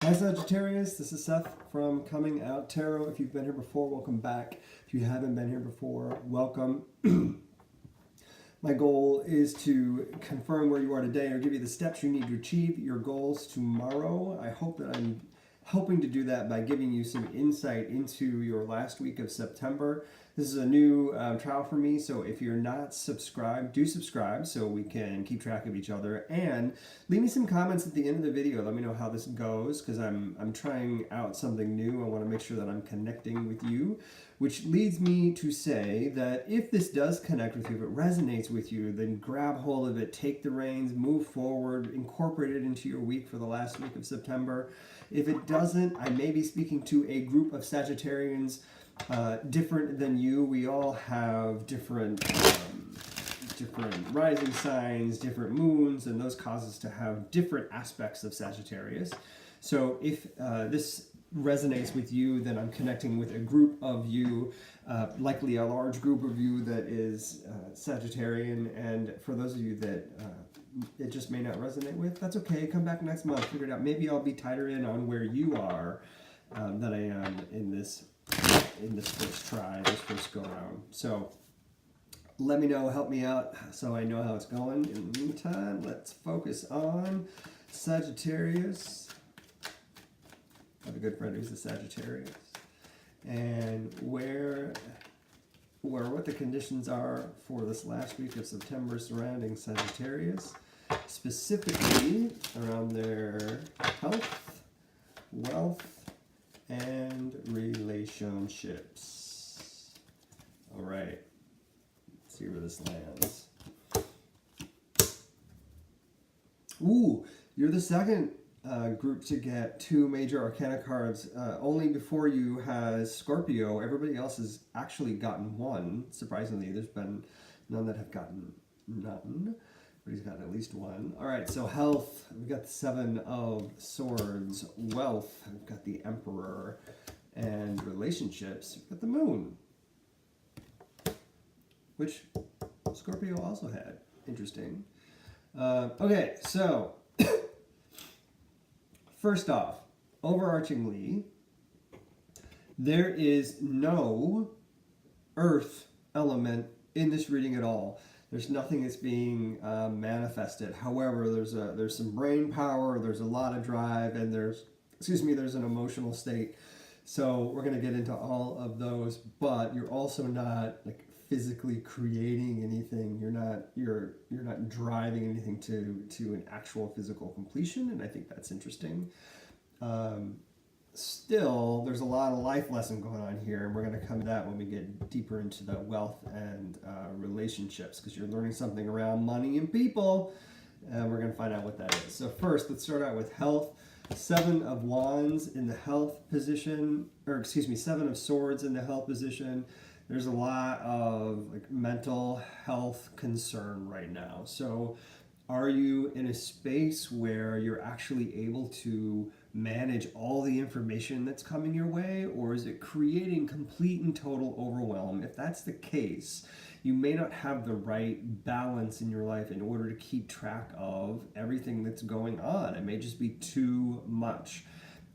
Hi Sagittarius, this is Seth from Comingouttarot. If you've been here before, welcome back. If you haven't been here before, welcome. My goal is to confirm where you are today or give you the steps you need to achieve your goals tomorrow. I hope that I'm helping to do that by giving you some insight into your last week of September. This is a new trial for me, so if you're not subscribed, do subscribe so we can keep track of each other. And leave me some comments at the end of the video. Let me know how this goes, because I'm trying out something new. I want to make sure that I'm connecting with you, which leads me to say that if this does connect with you, if it resonates with you, then grab hold of it, take the reins, move forward, incorporate it into your week for the last week of September. If it doesn't, I may be speaking to a group of Sagittarians different than you. We all have different rising signs, different moons, and those cause us to have different aspects of Sagittarius. So if this resonates with you, then I'm connecting with a group of you, likely a large group of you that is Sagittarian, and for those of you that it just may not resonate with, that's okay. Come back next month, figure it out. Maybe I'll be tighter in on where you are than I am in this first try, this first go round. So let me know, help me out so I know how it's going. In the meantime, let's focus on Sagittarius. I have a good friend who's a Sagittarius. And what the conditions are for this last week of September surrounding Sagittarius, specifically around their health, wealth, and relationships. All right, let's see where this lands. Ooh, you're the second group to get two major arcana cards. Only before you has Scorpio. Everybody else has actually gotten one. Surprisingly, there's been none that have gotten none. But he's gotten at least one. All right, so health, we've got the Seven of Swords. Wealth, we've got the Emperor. And relationships, we've got the Moon, which Scorpio also had. Interesting. Okay, so first off, overarchingly, there is no earth element in this reading at all. There's nothing that's being manifested. However, there's some brain power, there's a lot of drive, and there's an emotional state. So we're going to get into all of those, but you're also not like physically creating anything. You're not driving anything to an actual physical completion, and I think that's interesting. Still, there's a lot of life lesson going on here, and we're going to come to that when we get deeper into the wealth and relationships, because you're learning something around money and people, and we're going to find out what that is. So first, let's start out with health. Seven of Wands in the health position, Seven of Swords in the health position. There's a lot of like mental health concern right now. So are you in a space where you're actually able to manage all the information that's coming your way, or is it creating complete and total overwhelm? If that's the case, you may not have the right balance in your life in order to keep track of everything that's going on. It may just be too much.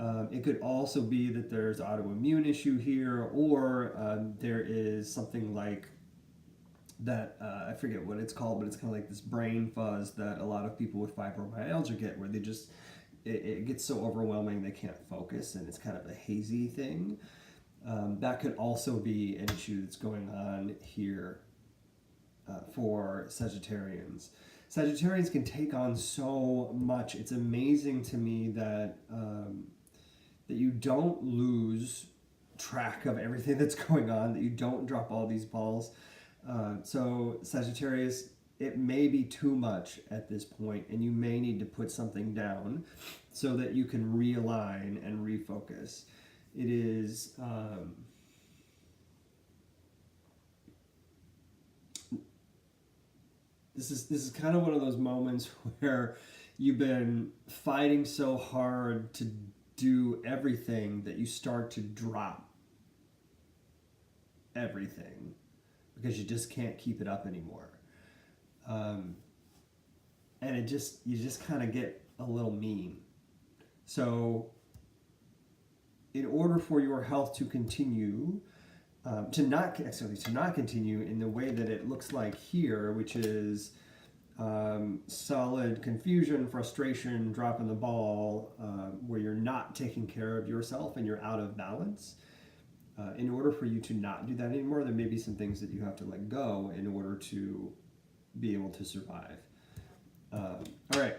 It could also be that there's autoimmune issue here, or there is something like that, I forget what it's called, but it's kind of like this brain fuzz that a lot of people with fibromyalgia get, where they just, it gets so overwhelming they can't focus, and it's kind of a hazy thing. That could also be an issue that's going on here for Sagittarians. Sagittarians can take on so much. It's amazing to me that that you don't lose track of everything that's going on, that you don't drop all these balls. So Sagittarius, it may be too much at this point, and you may need to put something down so that you can realign and refocus. It is this is kind of one of those moments where you've been fighting so hard to do everything that you start to drop everything because you just can't keep it up anymore. And you just kind of get a little mean. So in order for your health to continue, to not continue in the way that it looks like here, which is solid confusion, frustration, dropping the ball, where you're not taking care of yourself and you're out of balance. In order for you to not do that anymore, there may be some things that you have to let go in order to be able to survive. All right,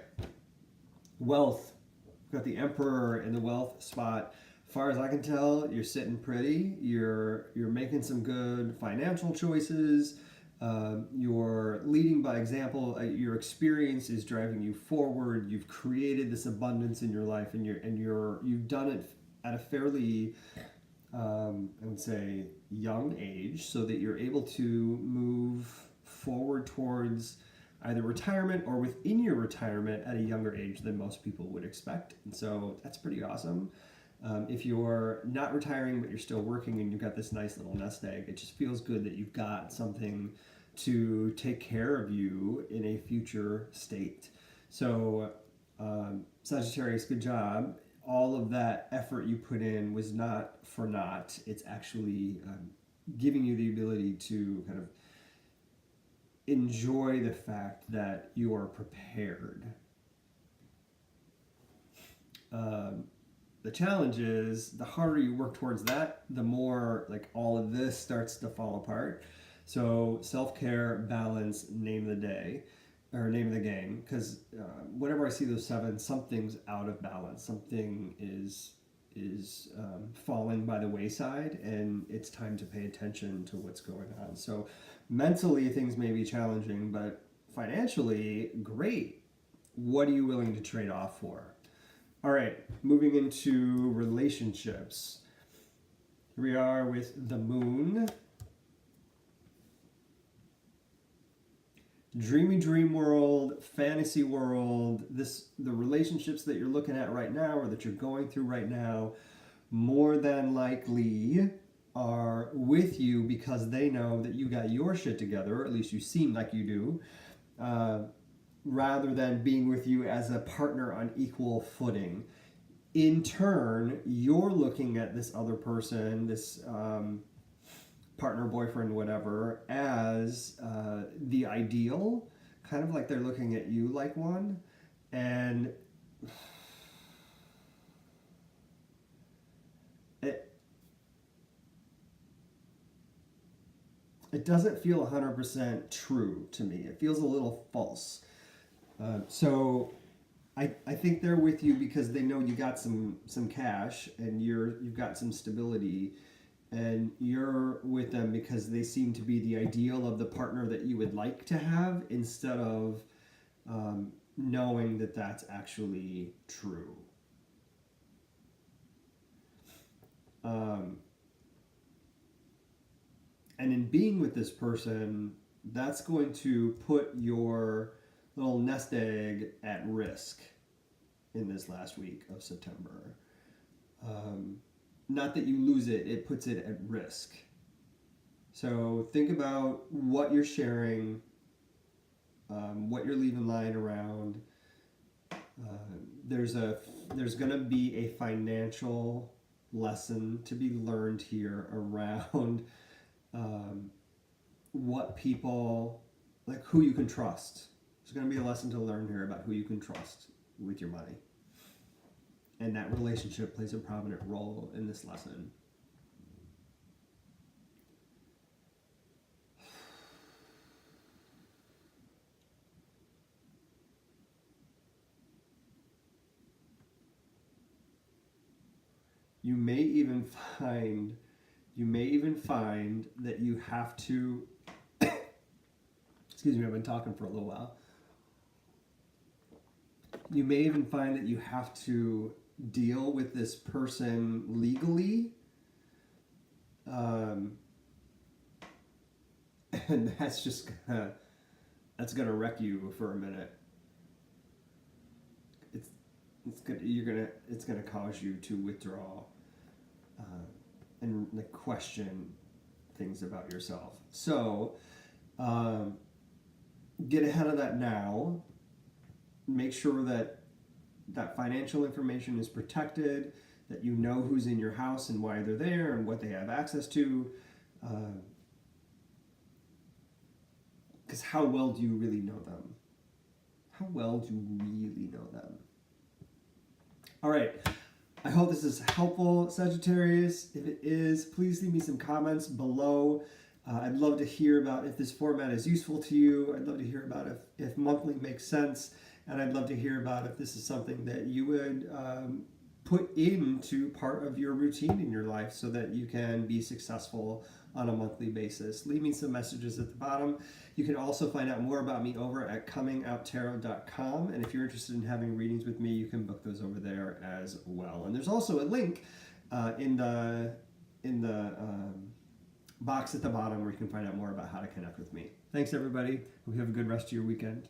wealth. We've got the Emperor in the wealth spot. As far as I can tell, you're sitting pretty. You're making some good financial choices. You're leading by example. Your experience is driving you forward. You've created this abundance in your life, and you've done it at a fairly, I would say, young age, so that you're able to move forward towards either retirement or within your retirement at a younger age than most people would expect. And so that's pretty awesome. If you're not retiring but you're still working and you've got this nice little nest egg, it just feels good that you've got something to take care of you in a future state. So Sagittarius, good job. All of that effort you put in was not for naught. It's actually giving you the ability to kind of enjoy the fact that you are prepared. The challenge is, the harder you work towards that, the more like all of this starts to fall apart. So self-care, balance, name of the day, or name of the game, because whenever I see those seven, something's out of balance. Something is falling by the wayside, and it's time to pay attention to what's going on. So mentally, things may be challenging, but financially, great. What are you willing to trade off for? All right, moving into relationships. Here we are with the Moon. Dreamy dream world, fantasy world, the relationships that you're looking at right now or that you're going through right now, more than likely are with you because they know that you got your shit together, or at least you seem like you do, rather than being with you as a partner on equal footing. In turn, you're looking at this other person, this partner, boyfriend, whatever, as the ideal, kind of like they're looking at you like one. And it doesn't feel 100% true to me. It feels a little false. So I think they're with you because they know you got some cash and you've got some stability, and you're with them because they seem to be the ideal of the partner that you would like to have, instead of knowing that that's actually true. And in being with this person, that's going to put your little nest egg at risk in this last week of September. Not that you lose it, it puts it at risk. So think about what you're sharing, what you're leaving lying around. There's going to be a financial lesson to be learned here around what people, like who you can trust. There's going to be a lesson to learn here about who you can trust with your money. And that relationship plays a prominent role in this lesson. You may even find that you have to, excuse me, I've been talking for a little while. You may even find that you have to deal with this person legally, and that's gonna wreck you for a minute. It's gonna cause you to withdraw and question things about yourself. So get ahead of that now. Make sure that financial information is protected, that you know who's in your house and why they're there and what they have access to. Because how well do you really know them? How well do you really know them? All right. I hope this is helpful, Sagittarius. If it is, please leave me some comments below. I'd love to hear about if this format is useful to you. I'd love to hear about if monthly makes sense. And I'd love to hear about if this is something that you would put into part of your routine in your life so that you can be successful on a monthly basis. Leave me some messages at the bottom. You can also find out more about me over at Comingouttarot.com. And if you're interested in having readings with me, you can book those over there as well. And there's also a link in the box at the bottom where you can find out more about how to connect with me. Thanks, everybody. Hope you have a good rest of your weekend.